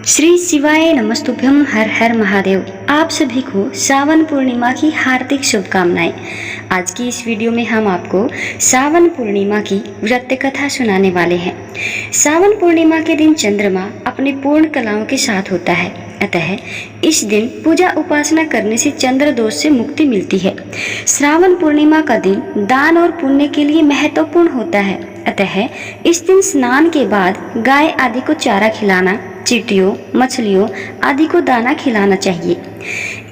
श्री शिवाय नमस्तुभ्यम। हर हर महादेव। आप सभी को सावन पूर्णिमा की हार्दिक शुभकामनाएं। आज की इस वीडियो में हम आपको सावन पूर्णिमा की व्रत कथा सुनाने वाले हैं। सावन पूर्णिमा के दिन चंद्रमा अपनी पूर्ण कलाओं के साथ होता है, अतः इस दिन पूजा उपासना करने से चंद्र दोष से मुक्ति मिलती है। श्रावण पूर्णिमा का दिन दान और पुण्य के लिए महत्वपूर्ण होता है, अतः इस दिन स्नान के बाद गाय आदि को चारा खिलाना, चींटियों, मछलियों आदि को दाना खिलाना चाहिए।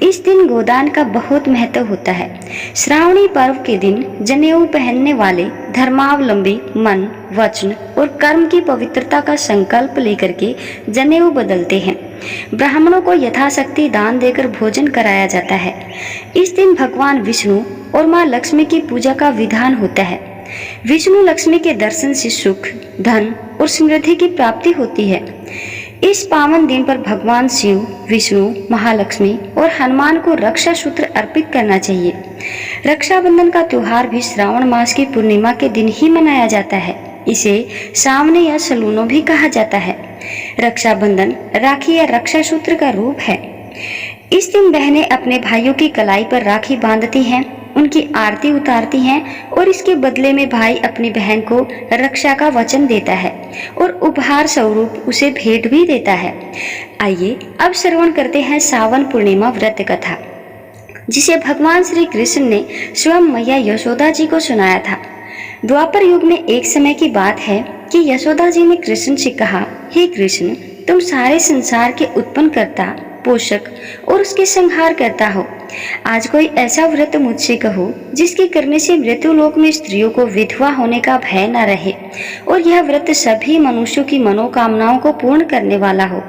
इस दिन गोदान का बहुत महत्व होता है। श्रावणी पर्व के दिन जनेऊ पहनने वाले धर्मावलंबी मन, वचन और कर्म की पवित्रता का संकल्प लेकर के जनेऊ बदलते हैं। ब्राह्मणों को यथाशक्ति दान देकर भोजन कराया जाता है। इस दिन भगवान विष्णु और माँ लक्ष्मी की पूजा का विधान होता है। विष्णु लक्ष्मी के दर्शन से सुख, धन और समृद्धि की प्राप्ति होती है। इस पावन दिन पर भगवान शिव, विष्णु, महालक्ष्मी और हनुमान को रक्षा सूत्र अर्पित करना चाहिए। रक्षाबंधन का त्योहार भी श्रावण मास की पूर्णिमा के दिन ही मनाया जाता है। इसे सावने या सलूनो भी कहा जाता है। रक्षाबंधन राखी या रक्षा सूत्र का रूप है। इस दिन बहनें अपने भाइयों की कलाई पर राखी बांधती हैं, उनकी आरती उतारती हैं और इसके बदले में भाई अपनी बहन को रक्षा का वचन देता है और उपहार स्वरूप उसे भेंट भी देता है। आइए अब श्रवण करते हैं सावन पूर्णिमा व्रत कथा, जिसे भगवान श्री कृष्ण ने स्वयं मैया यशोदा जी को सुनाया था। द्वापर युग में एक समय की बात है कि यशोदा जी ने कृष्ण से कहा, हे कृष्ण, तुम सारे संसार के उत्पन्न करता, पोषक और उसके संहार करता हो। आज कोई ऐसा व्रत मुझसे कहो जिसके करने से मृत्यु लोक में स्त्रियों को विधवा होने का भय न रहे और यह व्रत सभी मनुष्यों की मनोकामनाओं को पूर्ण करने वाला हो।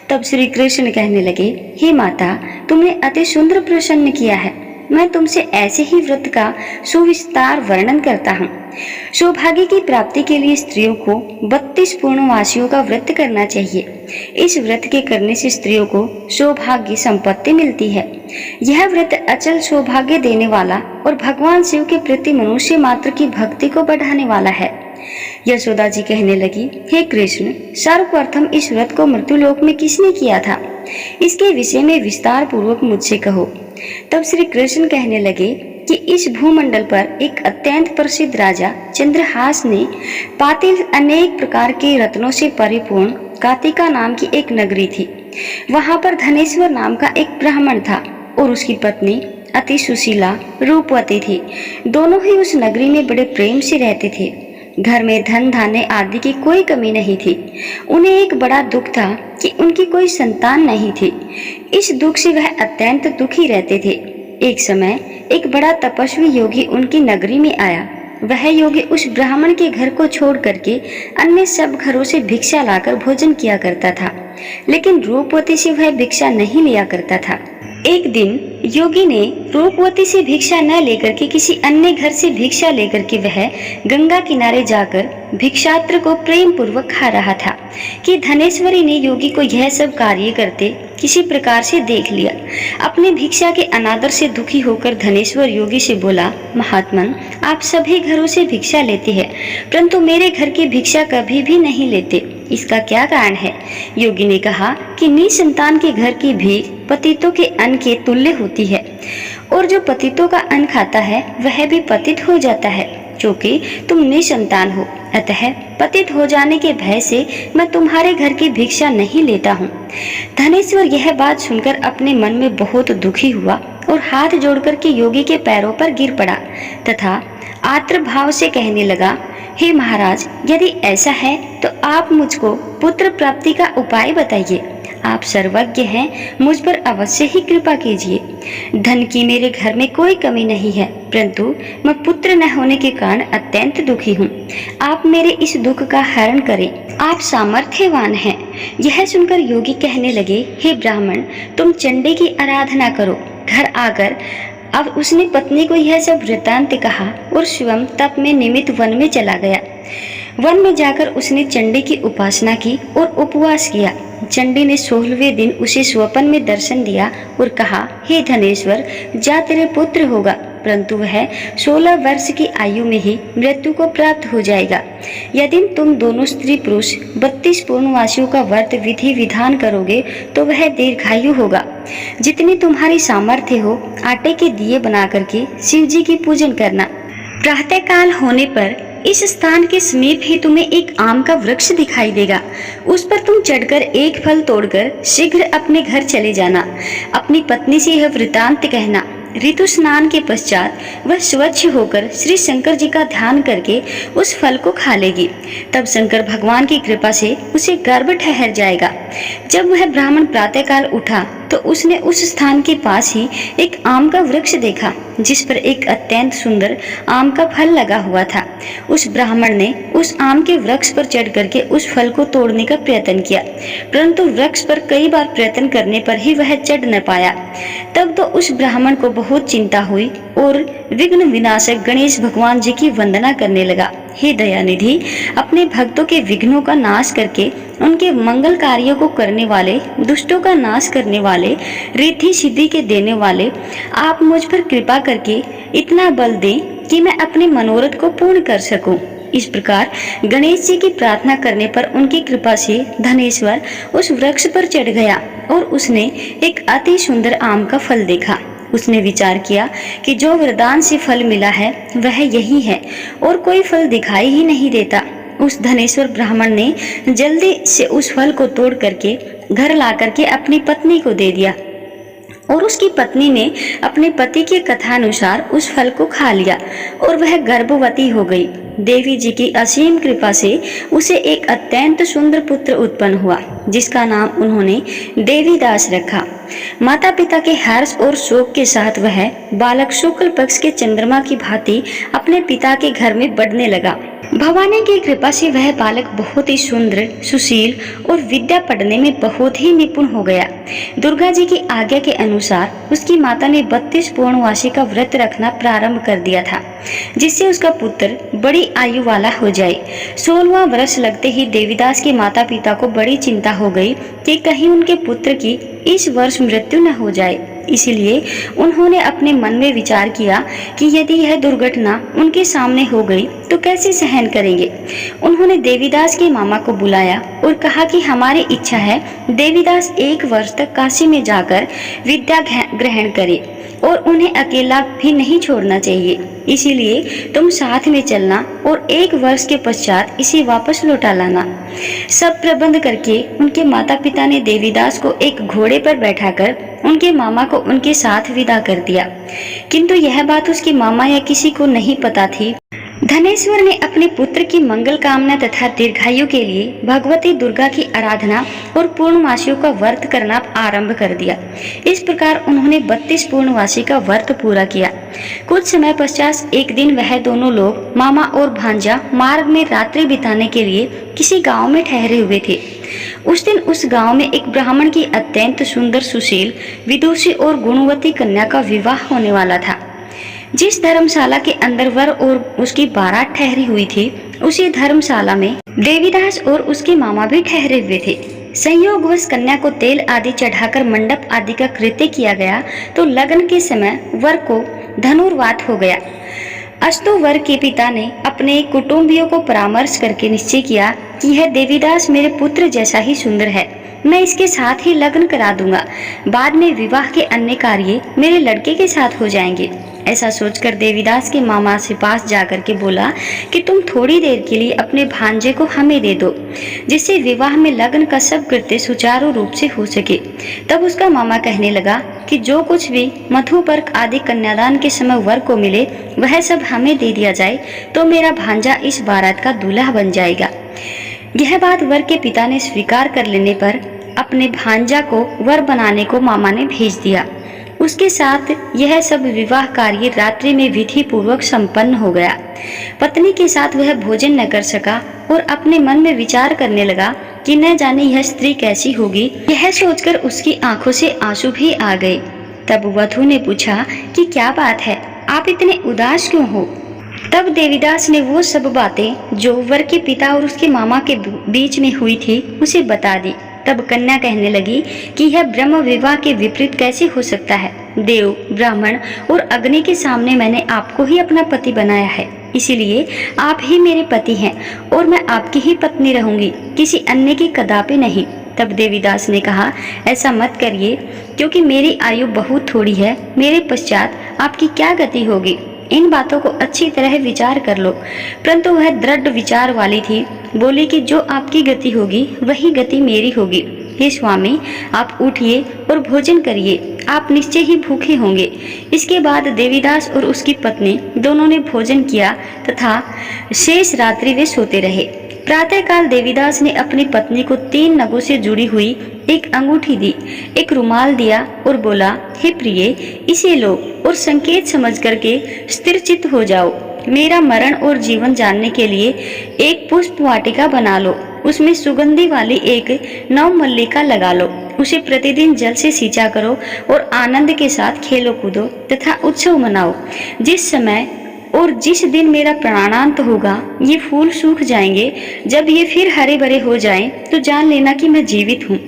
तब श्री कृष्ण कहने लगे, हे माता, तुमने अति सुंदर प्रश्न किया है। मैं तुमसे ऐसे ही व्रत का सुविस्तार वर्णन करता हूँ। सौभाग्य की प्राप्ति के लिए स्त्रियों को 32 पूर्णमासियों का व्रत करना चाहिए। इस व्रत के करने से स्त्रियों को सौभाग्य संपत्ति मिलती है। यह व्रत अचल सौभाग्य देने वाला और भगवान शिव के प्रति मनुष्य मात्र की भक्ति को बढ़ाने वाला है। यशोदा जी कहने लगी, हे कृष्ण, सर्वप्रथम इस व्रत को मृत्युलोक में किसने किया था? इसके विषय में विस्तार पूर्वक मुझसे कहो। तब श्री कृष्ण कहने लगे कि इस भूमंडल पर एक अत्यंत प्रसिद्ध राजा चंद्रहास ने पातिल अनेक प्रकार के रत्नों से परिपूर्ण कातिका नाम की एक नगरी थी। वहां पर धनेश्वर नाम का एक ब्राह्मण था और उसकी पत्नी अति सुशीला रूपवती थी। दोनों ही उस नगरी में बड़े प्रेम से रहते थे। घर में धन धान्य आदि की कोई कमी नहीं थी। उन्हें एक बड़ा दुख था कि उनकी कोई संतान नहीं थी। इस दुख से वह अत्यंत दुखी रहते थे। एक समय एक बड़ा तपस्वी योगी उनकी नगरी में आया। वह योगी उस ब्राह्मण के घर को छोड़ करके अन्य सब घरों से भिक्षा लाकर भोजन किया करता था, लेकिन रूपवती से वह भिक्षा नहीं लिया करता था। एक दिन योगी ने रूपवती से भिक्षा न लेकर के किसी अन्य घर से भिक्षा लेकर के वह गंगा किनारे जाकर भिक्षात्र को प्रेम पूर्वक खा रहा था कि धनेश्वरी ने योगी को यह सब कार्य करते किसी प्रकार से देख लिया। अपनी भिक्षा के अनादर से दुखी होकर धनेश्वर योगी से बोला, महात्मन, आप सभी घरों से भिक्षा लेते हैं, परंतु मेरे घर की भिक्षा कभी भी नहीं लेते। इसका क्या कारण है? योगी ने कहा कि निसंतान के घर की भीख पतितों के अन्न के तुल्य होती है और जो पतितों का अन्न खाता है वह भी पतित हो जाता है, क्योंकि तुम निसंतान हो। अतः पतित हो जाने के भय से मैं तुम्हारे घर की भिक्षा नहीं लेता हूँ। धनेश्वर यह बात सुनकर अपने मन में बहुत दुखी हुआ और हाथ जोड़कर के योगी के पैरों पर गिर पड़ा तथा आर्द्र भाव से कहने लगा, हे महाराज, यदि ऐसा है तो आप मुझको पुत्र प्राप्ति का उपाय बताइए। आप सर्वज्ञ हैं, मुझ पर अवश्य ही कृपा कीजिए। धन की मेरे घर में कोई कमी नहीं है, परंतु मैं पुत्र न होने के कारण अत्यंत दुखी हूँ। आप मेरे इस दुख का हरण करें। आप सामर्थ्यवान हैं। यह सुनकर योगी कहने लगे, हे ब्राह्मण, तुम चंडी की आराधना करो। घर आकर अब उसने पत्नी को यह सब वृत्तांत कहा और स्वयं तप में निमित्त वन में चला गया। वन में जाकर उसने चंडी की उपासना की और उपवास किया। चंडी ने 16वें दिन उसे स्वप्न में दर्शन दिया और कहा, हे धनेश्वर, जा तेरे पुत्र होगा। परंतु वह 16 वर्ष की आयु में ही मृत्यु को प्राप्त हो जाएगा। यदि तुम दोनों स्त्री पुरुष 32 पूर्णवासियों का व्रत विधि विधान करोगे तो वह दीर्घायु होगा। जितनी तुम्हारी सामर्थ्य हो आटे के दिए बना करके शिव जी की पूजन करना। प्रातः काल होने पर इस स्थान के समीप ही तुम्हें एक आम का वृक्ष दिखाई देगा। उस पर तुम चढ़कर एक फल तोड़कर शीघ्र अपने घर चले जाना। अपनी पत्नी से यह वृतांत कहना। ऋतु स्नान के पश्चात वह स्वच्छ होकर श्री शंकर जी का ध्यान करके उस फल को खा लेगी। तब शंकर भगवान की कृपा से उसे गर्भ ठहर जाएगा। जब वह ब्राह्मण प्रातःकाल उठा तो उसने उस स्थान के पास ही एक आम का वृक्ष देखा जिस पर एक अत्यंत सुंदर आम का फल लगा हुआ था। उस ब्राह्मण ने उस आम के वृक्ष पर चढ़ करके उस फल को तोड़ने का प्रयत्न किया, परंतु वृक्ष पर कई बार प्रयत्न करने पर ही वह चढ़ न पाया। तब तो उस ब्राह्मण को बहुत चिंता हुई और विघ्न विनाशक गणेश भगवान जी की वंदना करने लगा। हे दयानिधि, अपने भक्तों के विघ्नों का नाश करके उनके मंगल कार्यों को करने वाले, दुष्टों का नाश करने वाले, रिद्धि सिद्धि के देने वाले, आप मुझ पर कृपा करके इतना बल दें कि मैं अपने मनोरथ को पूर्ण कर सकूं। इस प्रकार गणेश जी की प्रार्थना करने पर उनकी कृपा से धनेश्वर उस वृक्ष पर चढ़ गया और उसने एक अति सुंदर आम का फल देखा। उसने विचार किया कि जो वरदान से फल मिला है वह यही है और कोई फल दिखाई ही नहीं देता। उस धनेश्वर ब्राह्मण ने जल्दी से उस फल को तोड़ करके घर ला करके अपनी पत्नी को दे दिया और उसकी पत्नी ने अपने पति के कथानुसार उस फल को खा लिया और वह गर्भवती हो गई। देवी जी की असीम कृपा से उसे एक अत्यंत सुंदर पुत्र उत्पन्न हुआ जिसका नाम उन्होंने देवीदास रखा। माता पिता के हर्ष और शोक के साथ वह बालक शुक्ल पक्ष के चंद्रमा की भांति अपने पिता के घर में बढ़ने लगा। भवानी की कृपा से वह बालक बहुत ही सुंदर, सुशील और विद्या पढ़ने में बहुत ही निपुण हो गया। दुर्गा जी की आज्ञा के अनुसार उसकी माता ने 32 पूर्णवासी का व्रत रखना प्रारंभ कर दिया था जिससे उसका पुत्र बड़ी आयु वाला हो जाए। 16वां वर्ष लगते ही देवीदास के माता पिता को बड़ी चिंता हो गई कि कहीं उनके पुत्र की इस वर्ष मृत्यु न हो जाए। इसलिए उन्होंने अपने मन में विचार किया कि यदि यह दुर्घटना उनके सामने हो गई तो कैसे सहन करेंगे। उन्होंने देवीदास के मामा को बुलाया और कहा कि हमारी इच्छा है देवीदास 1 वर्ष तक काशी में जाकर विद्या ग्रहण करे और उन्हें अकेला भी नहीं छोड़ना चाहिए। इसीलिए तुम साथ में चलना और 1 वर्ष के पश्चात इसे वापस लौटा लाना। सब प्रबंध करके उनके माता पिता ने देवीदास को एक घोड़े पर बैठाकर उनके मामा को उनके साथ विदा कर दिया, किंतु यह बात उसके मामा या किसी को नहीं पता थी। धनेश्वर ने अपने पुत्र की मंगल कामना तथा दीर्घायु के लिए भगवती दुर्गा की आराधना और पूर्णवासियों का व्रत करना आरंभ कर दिया। इस प्रकार उन्होंने 32 पूर्णवासी का व्रत पूरा किया। कुछ समय पश्चात एक दिन वह दोनों लोग मामा और भांजा मार्ग में रात्रि बिताने के लिए किसी गांव में ठहरे हुए थे। उस दिन उस गांव में एक ब्राह्मण की अत्यंत सुंदर, सुशील, विदुषी और गुणवती कन्या का विवाह होने वाला था। जिस धर्मशाला के अंदर वर और उसकी बारात ठहरी हुई थी उसी धर्मशाला में देवीदास और उसके मामा भी ठहरे हुए थे। संयोगवश कन्या को तेल आदि चढ़ाकर मंडप आदि का कृत्य किया गया तो लगन के समय वर को धनुर्वात हो गया। अस्तु वर के पिता ने अपने कुटुंबियों को परामर्श करके निश्चय किया कि यह देवीदास मेरे पुत्र जैसा ही सुंदर है, मैं इसके साथ ही लग्न करा दूंगा। बाद में विवाह के अन्य कार्य मेरे लड़के के साथ हो जाएंगे। ऐसा सोचकर देवीदास के मामा से पास जाकर के बोला कि तुम थोड़ी देर के लिए अपने भांजे को हमें दे दो जिससे विवाह में लग्न का सब कृत्य सुचारू रूप से हो सके। तब उसका मामा कहने लगा कि जो कुछ भी मधुपर्क आदि कन्यादान के समय वर को मिले वह सब हमें दे दिया जाए तो मेरा भांजा इस बारात का दूल्हा बन जाएगा। यह बात वर के पिता ने स्वीकार कर लेने पर अपने भांजा को वर बनाने को मामा ने भेज दिया। उसके साथ यह सब विवाह कार्य रात्रि में विधि पूर्वक संपन्न हो गया। पत्नी के साथ वह भोजन न कर सका और अपने मन में विचार करने लगा कि न जाने यह स्त्री कैसी होगी। यह सोचकर उसकी आंखों से आंसू भी आ गए। तब वधू ने पूछा कि क्या बात है, आप इतने उदास क्यों हो। तब देवीदास ने वो सब बातें जो वर के पिता और उसके मामा के बीच में हुई थी उसे बता दी। तब कन्या कहने लगी कि यह ब्रह्म विवाह के विपरीत कैसे हो सकता है। देव, ब्राह्मण और अग्नि के सामने मैंने आपको ही अपना पति बनाया है, इसीलिए आप ही मेरे पति हैं और मैं आपकी ही पत्नी रहूंगी, किसी अन्य की कदापि नहीं। तब देवीदास ने कहा, ऐसा मत करिए, क्योंकि मेरी आयु बहुत थोड़ी है, मेरे पश्चात आपकी क्या गति होगी। इन बातों को अच्छी तरह विचार कर लो। परंतु वह दृढ़ विचार वाली थी, बोली कि जो आपकी गति होगी वही गति मेरी होगी। हे स्वामी, आप उठिए और भोजन करिए, आप निश्चय ही भूखे होंगे। इसके बाद देवीदास और उसकी पत्नी दोनों ने भोजन किया तथा शेष रात्रि वे सोते रहे। प्रातःकाल देवीदास ने अपनी पत्नी को 3 नगों से जुड़ी हुई एक अंगूठी दी, एक रुमाल दिया और बोला, हे प्रिय, इसे लो और संकेत समझ करके स्थिर चित्त हो जाओ। मेरा मरण और जीवन जानने के लिए एक पुष्प वाटिका बना लो, उसमें सुगंधी वाली एक नवमल्लिका लगा लो, उसे प्रतिदिन जल से सींचा करो और आनंद के साथ खेलो कूदो तथा उत्सव मनाओ। जिस समय और जिस दिन मेरा प्राणांत होगा ये फूल सूख जाएंगे, जब ये फिर हरे भरे हो जाएं, तो जान लेना कि मैं जीवित हूँ।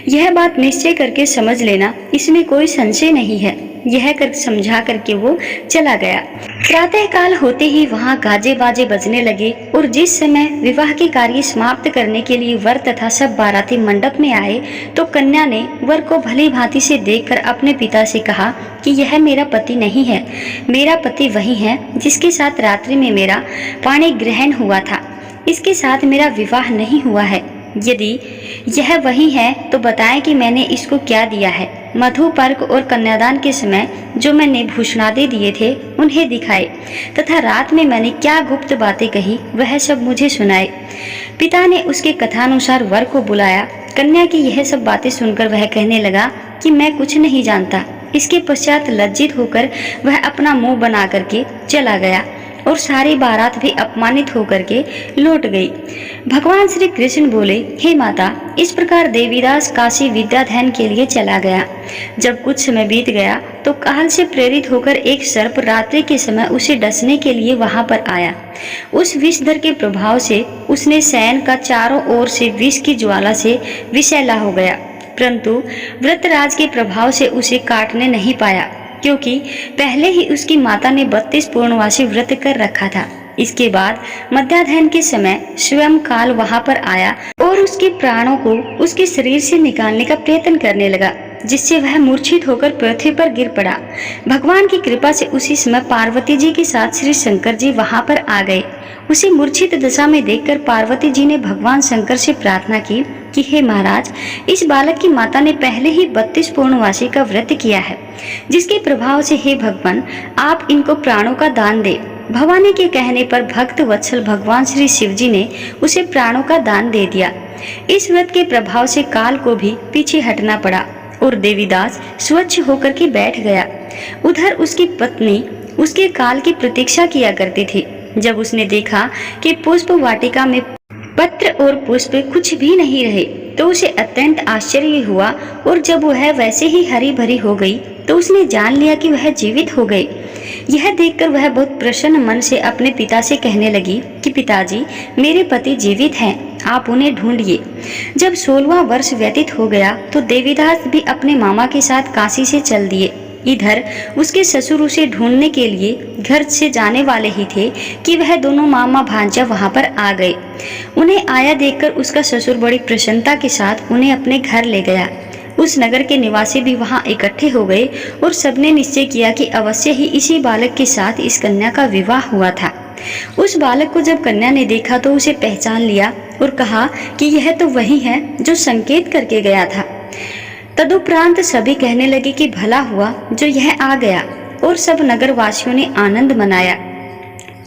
यह बात निश्चय करके समझ लेना, इसमें कोई संशय नहीं है। यह कर समझा करके वो चला गया। प्रातः काल होते ही वहाँ गाजे बाजे बजने लगे और जिस समय विवाह के कार्य समाप्त करने के लिए वर तथा सब बाराती मंडप में आए, तो कन्या ने वर को भली भांति से देखकर अपने पिता से कहा कि यह मेरा पति नहीं है, मेरा पति वही है जिसके साथ रात्रि में मेरा पाणी ग्रहण हुआ था, इसके साथ मेरा विवाह नहीं हुआ है। यदि यह वही है तो बताएं कि मैंने इसको क्या दिया है। मधु पर्क और कन्यादान के समय जो मैंने भूषणादि दिए थे उन्हें दिखाए तथा रात में मैंने क्या गुप्त बातें कही वह सब मुझे सुनाए। पिता ने उसके कथानुसार वर को बुलाया। कन्या की यह सब बातें सुनकर वह कहने लगा कि मैं कुछ नहीं जानता। इसके पश्चात लज्जित होकर वह अपना मुंह बना करके चला गया और सारी बारात भी अपमानित होकर के लौट गई। भगवान श्री कृष्ण बोले, हे माता, इस प्रकार देवीदास काशी विद्याध्ययन के लिए चला गया। जब कुछ समय बीत गया तो काल से प्रेरित होकर एक सर्प रात्रि के समय उसे डसने के लिए वहां पर आया। उस विषधर के प्रभाव से उसने शयन का चारों ओर से विष की ज्वाला से विषैला हो गया, परंतु व्रतराज के प्रभाव से उसे काटने नहीं पाया, क्योंकि पहले ही उसकी माता ने 32 पूर्णवासी व्रत कर रखा था। इसके बाद मध्याह्न के समय स्वयं काल वहां पर आया और उसके प्राणों को उसके शरीर से निकालने का प्रयत्न करने लगा, जिससे वह मूर्छित होकर पृथ्वी पर गिर पड़ा। भगवान की कृपा से उसी समय पार्वती जी के साथ श्री शंकर जी वहां पर आ गए। उसे मूर्छित दशा में देखकर पार्वती जी ने भगवान शंकर से प्रार्थना की कि हे महाराज, इस बालक की माता ने पहले ही 32 पूर्णवासी का व्रत किया है, जिसके प्रभाव से हे भगवान आप इनको प्राणों का दान दे। भवानी के कहने पर भक्त वत्सल भगवान श्री शिव जी ने उसे प्राणों का दान दे दिया। इस व्रत के प्रभाव से काल को भी पीछे हटना पड़ा और देवीदास स्वच्छ होकर के बैठ गया। उधर उसकी पत्नी उसके काल की प्रतीक्षा किया करती थी। जब उसने देखा कि पुष्प वाटिका में पत्र और पुष्प कुछ भी नहीं रहे, तो उसे अत्यंत आश्चर्य हुआ और जब वह वैसे ही हरी भरी हो गई तो उसने जान लिया कि वह जीवित हो गए। यह देखकर वह बहुत प्रसन्न मन से अपने पिता से कहने लगी कि पिताजी, मेरे पति जीवित हैं, आप उन्हें ढूंढिए। जब 16वां वर्ष व्यतीत हो गया तो देवीदास भी अपने मामा के साथ काशी से चल दिए। इधर उसके ससुर उसे ढूंढने के लिए घर से जाने वाले ही थे कि वह दोनों मामा भांजा वहां पर आ गए। उन्हें आया देखकर उसका ससुर बड़ी प्रसन्नता के साथ उन्हें अपने घर ले गया। उस नगर के निवासी भी वहां इकट्ठे हो गए और सबने निश्चय किया कि अवश्य ही इसी बालक के साथ इस कन्या का विवाह हुआ था। उस बालक को जब कन्या ने देखा तो उसे पहचान लिया और कहा कि यह तो वही है जो संकेत करके गया था। तदुपरांत सभी कहने लगे कि भला हुआ जो यह आ गया, और सब नगर वासियों ने आनंद मनाया।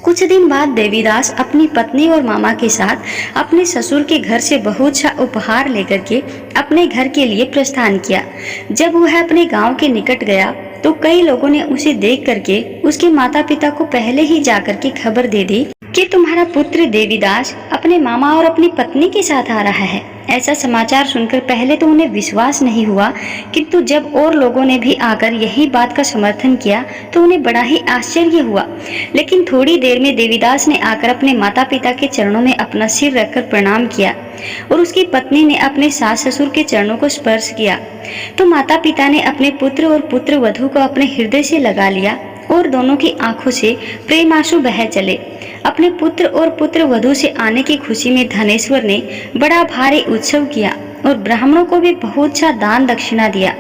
कुछ दिन बाद देवीदास अपनी पत्नी और मामा के साथ अपने ससुर के घर से बहुत सा उपहार लेकर के अपने घर के लिए प्रस्थान किया। जब वह अपने गांव के निकट गया तो कई लोगों ने उसे देख करके उसके माता पिता को पहले ही जाकर के खबर दे दी कि तुम्हारा पुत्र देवीदास अपने मामा और अपनी पत्नी के साथ आ रहा है। ऐसा समाचार सुनकर पहले तो उन्हें विश्वास नहीं हुआ, किंतु जब और लोगों ने भी आकर यही बात का समर्थन किया तो उन्हें बड़ा ही आश्चर्य हुआ। लेकिन थोड़ी देर में देवीदास ने आकर अपने माता पिता के चरणों में अपना सिर रखकर प्रणाम किया और उसकी पत्नी ने अपने सास ससुर के चरणों को स्पर्श किया। तो माता पिता ने अपने पुत्र और पुत्र वधू को अपने हृदय से लगा लिया और दोनों की आंखों से प्रेमांसु बह चले। अपने पुत्र और पुत्र वधू से आने की खुशी में धनेश्वर ने बड़ा भारी उत्सव किया और ब्राह्मणों को भी बहुत सा दान दक्षिणा दिया।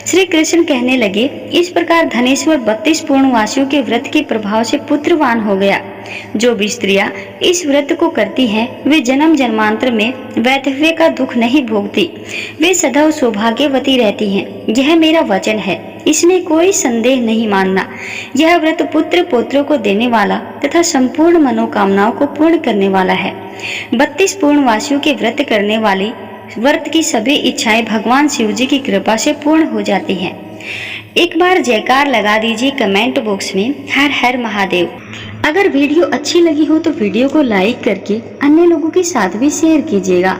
श्री कृष्ण कहने लगे, इस प्रकार धनेश्वर 32 पूर्णवासियों के व्रत के प्रभाव से पुत्रवान हो गया। जो भी स्त्रियां इस व्रत को करती हैं, वे जन्म जन्मांतर में वैधव्य का दुख नहीं भोगती, वे सदैव सौभाग्यवती रहती हैं। यह मेरा वचन है, इसमें कोई संदेह नहीं मानना। यह व्रत पुत्र पौत्रों को देने वाला तथा संपूर्ण मनोकामनाओं को पूर्ण करने वाला है। 32 पूर्णवासियों के व्रत करने वाली व्रत की सभी इच्छाएं भगवान शिव जी की कृपा से पूर्ण हो जाती हैं। एक बार जयकार लगा दीजिए कमेंट बॉक्स में, हर हर महादेव। अगर वीडियो अच्छी लगी हो तो वीडियो को लाइक करके अन्य लोगों के साथ भी शेयर कीजिएगा।